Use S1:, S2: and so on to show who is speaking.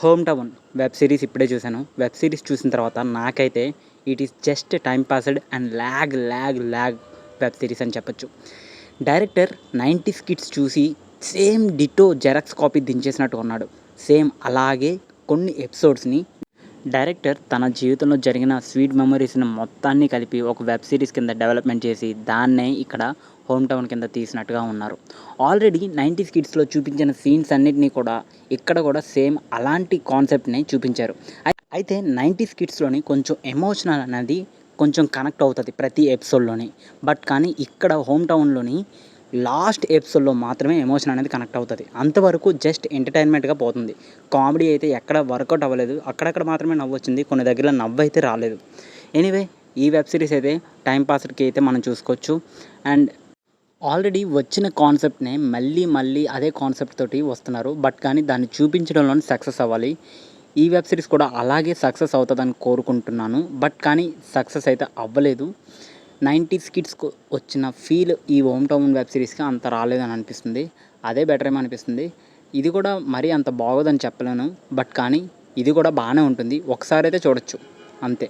S1: Home town web series ఇప్పుడే చూశాను. Web series చూసిన తర్వాత నాకైతే it is just time passed and lag web series అని చెప్పొచ్చు. డైరెక్టర్ 90s కిడ్స్ చూసి సేమ్ డిటో జెరాక్స్ కాపీ దించేసినట్టు ఉన్నాడు. సేమ్ అలాగే కొన్ని ఎపిసోడ్స్‌ని డైరెక్టర్ తన జీవితంలో జరిగిన స్వీట్ మెమోరీస్‌ని మొత్తాన్ని కలిపి ఒక వెబ్ సిరీస్ కింద డెవలప్‌మెంట్ చేసి దాన్నే ఇక్కడ హోమ్ టౌన్ కింద తీసినట్టుగా ఉన్నారు. ఆల్రెడీ 90s కిడ్స్‌లో చూపించిన సీన్స్ అన్నిటిని కూడా ఇక్కడ కూడా సేమ్ అలాంటి కాన్సెప్ట్‌నే చూపించారు. అయితే 90s కిడ్స్‌లోని కొంచెం ఎమోషనల్ అనేది కొంచెం కనెక్ట్ అవుతది ప్రతి ఎపిసోడ్‌లోని. బట్ కానీ ఇక్కడ హోమ్ టౌన్‌లోని లాస్ట్ ఎపిసోడ్‌లో మాత్రమే ఎమోషన్ అనేది కనెక్ట్ అవుతది. అంతవరకు జస్ట్ ఎంటర్‌టైన్‌మెంట్‌గా పోతుంది. కామెడీ అయితే ఎక్కడ వర్కౌట్ అవ్వలేదు. అక్కడక్కడ మాత్రమే నవ్వొచ్చింది. కొన్ని దగ్గరలో నవ్వైతే రాలేదు. ఎనీవే ఈ వెబ్ సిరీస్ అయితే టైమ్ పాస్‌కి అయితే మనం చూసుకోవచ్చు. అండ్ ఆల్రెడీ వచ్చిన కాన్సెప్ట్‌నే మళ్ళీ అదే కాన్సెప్ట్ తోటి వస్తున్నారు. బట్ కానీ దాన్ని చూపించడంలోనే సక్సెస్ అవ్వాలి. ఈ వెబ్ సిరీస్ కూడా అలాగే సక్సెస్ అవుతదని కోరుకుంటున్నాను. బట్ కానీ సక్సెస్ అయితే అవ్వలేదు. 90s కిడ్స్‌కు వచ్చిన ఫీల్ ఈ హోమ్ టౌన్ వెబ్ సిరీస్‌కి అంత రాలేదని అనిపిస్తుంది. అదే బెటర్ ఏమో అనిపిస్తుంది. ఇది కూడా మరీ అంత బాగోదని చెప్పలేను. బట్ కానీ ఇది కూడా బానే ఉంటుంది. ఒకసారైతే చూడొచ్చు అంతే.